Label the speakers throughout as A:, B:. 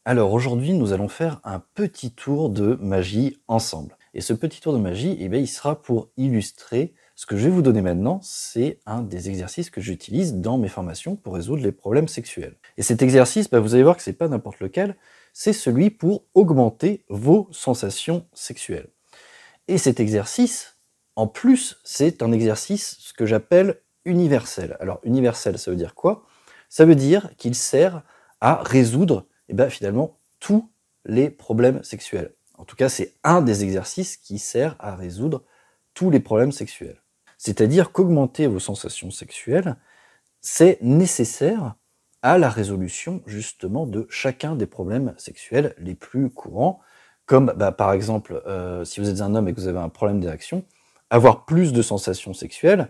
A: Alors aujourd'hui, nous allons faire un petit tour de magie ensemble. Et ce petit tour de magie, il sera pour illustrer ce que je vais vous donner maintenant. C'est un des exercices que j'utilise dans mes formations pour résoudre les problèmes sexuels. Et cet exercice, vous allez voir que c'est pas n'importe lequel, c'est celui pour augmenter vos sensations sexuelles. Et cet exercice, en plus, c'est un exercice, ce que j'appelle universel. Alors universel, ça veut dire quoi? Ça veut dire qu'il sert à résoudre finalement tous les problèmes sexuels. En tout cas, c'est un des exercices qui sert à résoudre tous les problèmes sexuels. C'est-à-dire qu'augmenter vos sensations sexuelles, c'est nécessaire à la résolution justement de chacun des problèmes sexuels les plus courants, comme par exemple, si vous êtes un homme et que vous avez un problème d'érection, avoir plus de sensations sexuelles,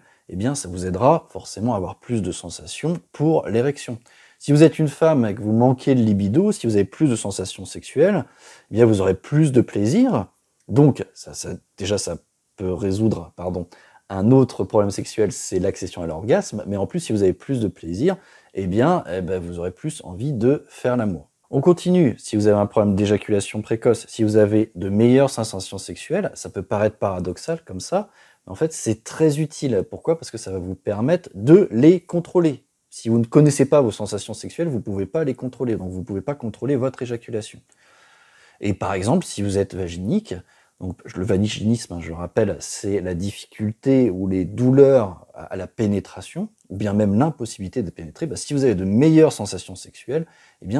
A: ça vous aidera forcément à avoir plus de sensations pour l'érection. Si vous êtes une femme et que vous manquez de libido, si vous avez plus de sensations sexuelles, vous aurez plus de plaisir. Donc, déjà, ça peut résoudre, un autre problème sexuel, c'est l'accession à l'orgasme. Mais en plus, si vous avez plus de plaisir, vous aurez plus envie de faire l'amour. On continue. Si vous avez un problème d'éjaculation précoce, si vous avez de meilleures sensations sexuelles, ça peut paraître paradoxal comme ça, mais en fait, c'est très utile. Pourquoi? Parce que ça va vous permettre de les contrôler. Si vous ne connaissez pas vos sensations sexuelles, vous ne pouvez pas les contrôler, donc vous ne pouvez pas contrôler votre éjaculation. Et par exemple, si vous êtes vaginique, donc le vaginisme, je rappelle, c'est la difficulté ou les douleurs à la pénétration, ou bien même l'impossibilité de pénétrer, si vous avez de meilleures sensations sexuelles,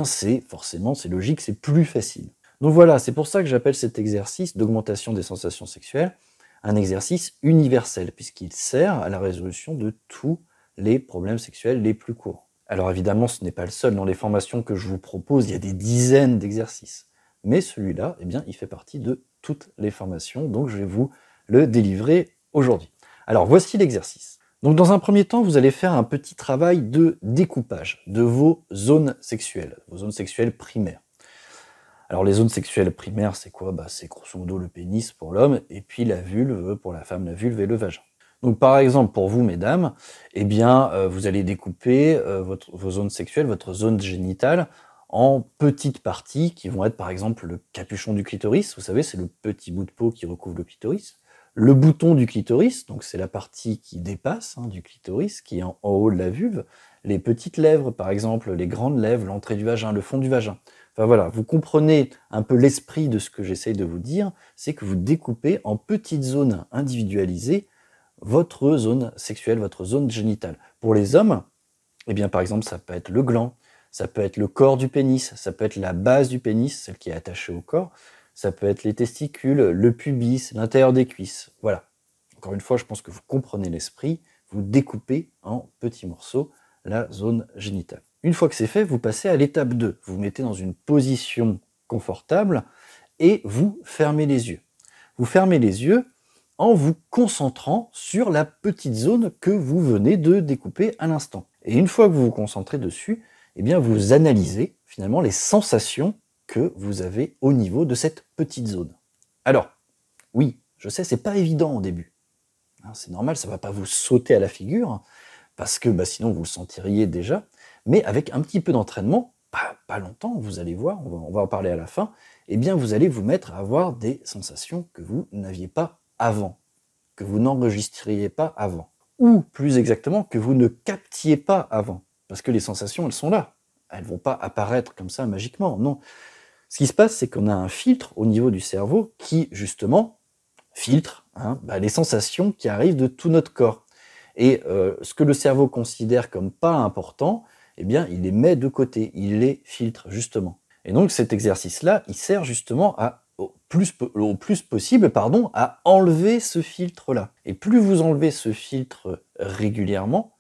A: c'est logique, c'est plus facile. Donc voilà, c'est pour ça que j'appelle cet exercice d'augmentation des sensations sexuelles un exercice universel, puisqu'il sert à la résolution de tous les problèmes sexuels les plus courants. Alors évidemment, ce n'est pas le seul. Dans les formations que je vous propose, il y a des dizaines d'exercices. Mais celui-là, il fait partie de toutes les formations, donc je vais vous le délivrer aujourd'hui. Alors voici l'exercice. Donc dans un premier temps, vous allez faire un petit travail de découpage de vos zones sexuelles primaires. Alors les zones sexuelles primaires, c'est quoi? C'est grosso modo le pénis pour l'homme, et puis la vulve pour la femme, la vulve et le vagin. Donc par exemple, pour vous, mesdames, vous allez découper vos zones sexuelles, votre zone génitale, en petites parties qui vont être par exemple le capuchon du clitoris, vous savez, c'est le petit bout de peau qui recouvre le clitoris, le bouton du clitoris, donc c'est la partie qui dépasse du clitoris, qui est en haut de la vulve, les petites lèvres par exemple, les grandes lèvres, l'entrée du vagin, le fond du vagin. Enfin voilà, vous comprenez un peu l'esprit de ce que j'essaye de vous dire, c'est que vous découpez en petites zones individualisées votre zone sexuelle, votre zone génitale. Pour les hommes, par exemple, ça peut être le gland, ça peut être le corps du pénis, ça peut être la base du pénis, celle qui est attachée au corps, ça peut être les testicules, le pubis, l'intérieur des cuisses. Voilà. Encore une fois, je pense que vous comprenez l'esprit, vous découpez en petits morceaux la zone génitale. Une fois que c'est fait, vous passez à l'étape 2. Vous vous mettez dans une position confortable et vous fermez les yeux. Vous fermez les yeux en vous concentrant sur la petite zone que vous venez de découper à l'instant. Et une fois que vous vous concentrez dessus, vous analysez finalement les sensations que vous avez au niveau de cette petite zone. Alors, oui, je sais, c'est pas évident au début. C'est normal, ça va pas vous sauter à la figure, parce que sinon vous le sentiriez déjà, mais avec un petit peu d'entraînement, pas longtemps, vous allez voir, on va en parler à la fin, vous allez vous mettre à avoir des sensations que vous n'aviez pas avant, que vous n'enregistriez pas avant, ou plus exactement, que vous ne captiez pas avant, parce que les sensations, elles sont là, elles vont pas apparaître comme ça magiquement, non. Ce qui se passe, c'est qu'on a un filtre au niveau du cerveau qui, justement, filtre les sensations qui arrivent de tout notre corps. Et ce que le cerveau considère comme pas important, il les met de côté, il les filtre justement. Et donc cet exercice-là, il sert justement au plus possible, à enlever ce filtre-là. Et plus vous enlevez ce filtre régulièrement,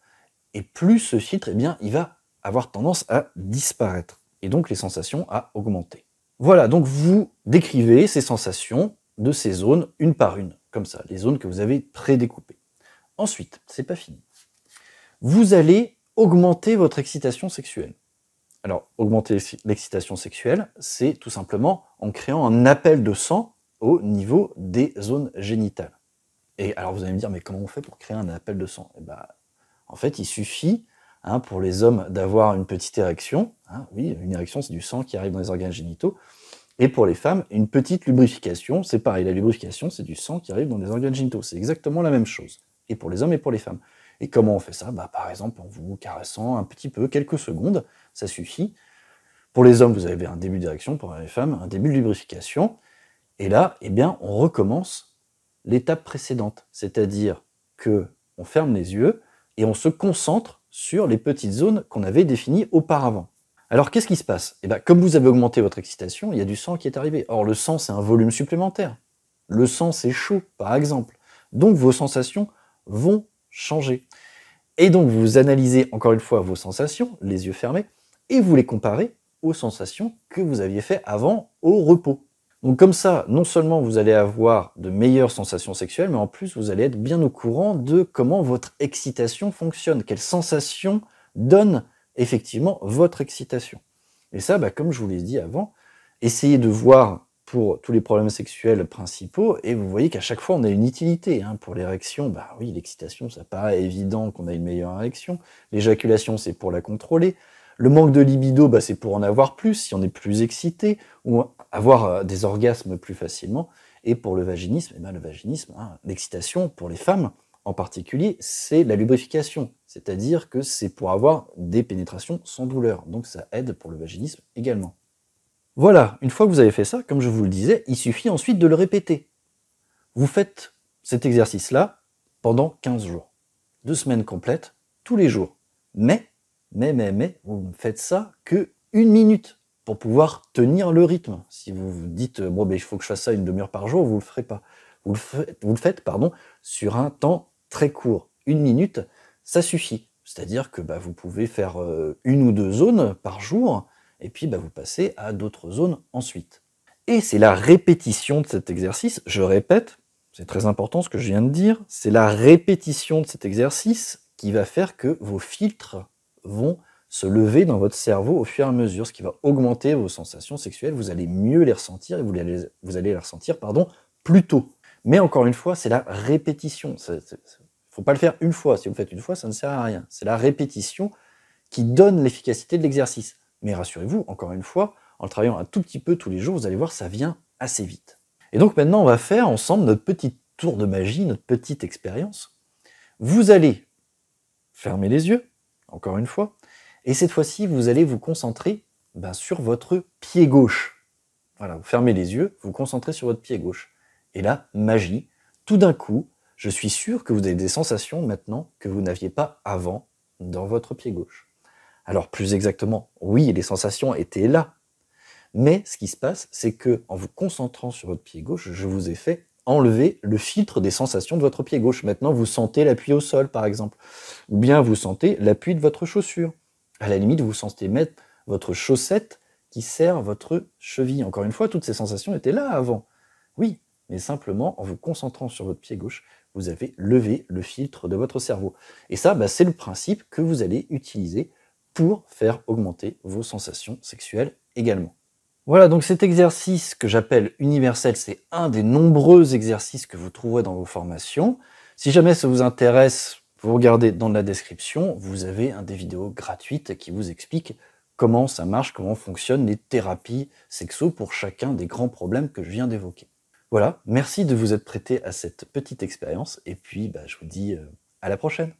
A: et plus ce filtre, il va avoir tendance à disparaître. Et donc les sensations à augmenter. Voilà, donc vous décrivez ces sensations de ces zones une par une, comme ça, les zones que vous avez prédécoupées. Ensuite, c'est pas fini. Vous allez augmenter votre excitation sexuelle. Alors, augmenter l'excitation sexuelle, c'est tout simplement en créant un appel de sang au niveau des zones génitales. Et alors, vous allez me dire, mais comment on fait pour créer un appel de sang? En fait, il suffit hein, pour les hommes d'avoir une petite érection. Hein, oui, une érection, c'est du sang qui arrive dans les organes génitaux. Et pour les femmes, une petite lubrification, c'est pareil, la lubrification, c'est du sang qui arrive dans les organes génitaux. C'est exactement la même chose, et pour les hommes et pour les femmes. Et comment on fait ça? Par exemple, en vous caressant un petit peu, quelques secondes, ça suffit. Pour les hommes, vous avez un début d'érection, pour les femmes, un début de lubrification. Et là, eh bien, on recommence l'étape précédente, c'est-à-dire qu'on ferme les yeux et on se concentre sur les petites zones qu'on avait définies auparavant. Alors, qu'est-ce qui se passe? Comme vous avez augmenté votre excitation, il y a du sang qui est arrivé. Or, le sang, c'est un volume supplémentaire. Le sang, c'est chaud, par exemple. Donc, vos sensations vont changer. Et donc, vous analysez encore une fois vos sensations, les yeux fermés, et vous les comparez aux sensations que vous aviez fait avant au repos. Donc comme ça, non seulement vous allez avoir de meilleures sensations sexuelles, mais en plus vous allez être bien au courant de comment votre excitation fonctionne, quelles sensations donne effectivement votre excitation. Et ça, comme je vous l'ai dit avant, essayez de voir pour tous les problèmes sexuels principaux, et vous voyez qu'à chaque fois on a une utilité. Pour l'érection, oui, l'excitation, ça paraît évident qu'on a une meilleure érection. L'éjaculation, c'est pour la contrôler. Le manque de libido, c'est pour en avoir plus, si on est plus excité, ou avoir des orgasmes plus facilement. Et pour le vaginisme, le vaginisme, l'excitation pour les femmes en particulier, c'est la lubrification. C'est-à-dire que c'est pour avoir des pénétrations sans douleur. Donc ça aide pour le vaginisme également. Voilà, une fois que vous avez fait ça, comme je vous le disais, il suffit ensuite de le répéter. Vous faites cet exercice-là pendant 15 jours. 2 semaines complètes, tous les jours. Mais, vous ne faites ça que 1 minute pour pouvoir tenir le rythme. Si vous vous dites, il faut que je fasse ça une demi-heure par jour, vous ne le ferez pas. Vous le faites sur un temps très court. 1 minute, ça suffit. C'est-à-dire que vous pouvez faire 1 ou 2 zones par jour, et puis vous passez à d'autres zones ensuite. Et c'est la répétition de cet exercice, je répète, c'est très important ce que je viens de dire, c'est la répétition de cet exercice qui va faire que vos filtres vont se lever dans votre cerveau au fur et à mesure, ce qui va augmenter vos sensations sexuelles, vous allez mieux les ressentir, et vous allez les ressentir plus tôt. Mais encore une fois, c'est la répétition. Il ne faut pas le faire une fois, si vous le faites une fois, ça ne sert à rien. C'est la répétition qui donne l'efficacité de l'exercice. Mais rassurez-vous, encore une fois, en le travaillant un tout petit peu tous les jours, vous allez voir, ça vient assez vite. Et donc maintenant, on va faire ensemble notre petit tour de magie, notre petite expérience. Vous allez fermer les yeux, encore une fois, et cette fois-ci, vous allez vous concentrer sur votre pied gauche. Voilà, vous fermez les yeux, vous vous concentrez sur votre pied gauche. Et là, magie, tout d'un coup, je suis sûr que vous avez des sensations maintenant que vous n'aviez pas avant dans votre pied gauche. Alors plus exactement, oui, les sensations étaient là. Mais ce qui se passe, c'est que en vous concentrant sur votre pied gauche, je vous ai fait enlever le filtre des sensations de votre pied gauche. Maintenant, vous sentez l'appui au sol, par exemple. Ou bien vous sentez l'appui de votre chaussure. À la limite, vous sentez mettre votre chaussette qui serre votre cheville. Encore une fois, toutes ces sensations étaient là avant. Oui, mais simplement, en vous concentrant sur votre pied gauche, vous avez levé le filtre de votre cerveau. Et ça, c'est le principe que vous allez utiliser pour faire augmenter vos sensations sexuelles également. Voilà, donc cet exercice que j'appelle universel, c'est un des nombreux exercices que vous trouverez dans vos formations. Si jamais ça vous intéresse, vous regardez dans la description, vous avez des vidéos gratuites qui vous expliquent comment ça marche, comment fonctionnent les thérapies sexo pour chacun des grands problèmes que je viens d'évoquer. Voilà, merci de vous être prêté à cette petite expérience, et puis je vous dis à la prochaine.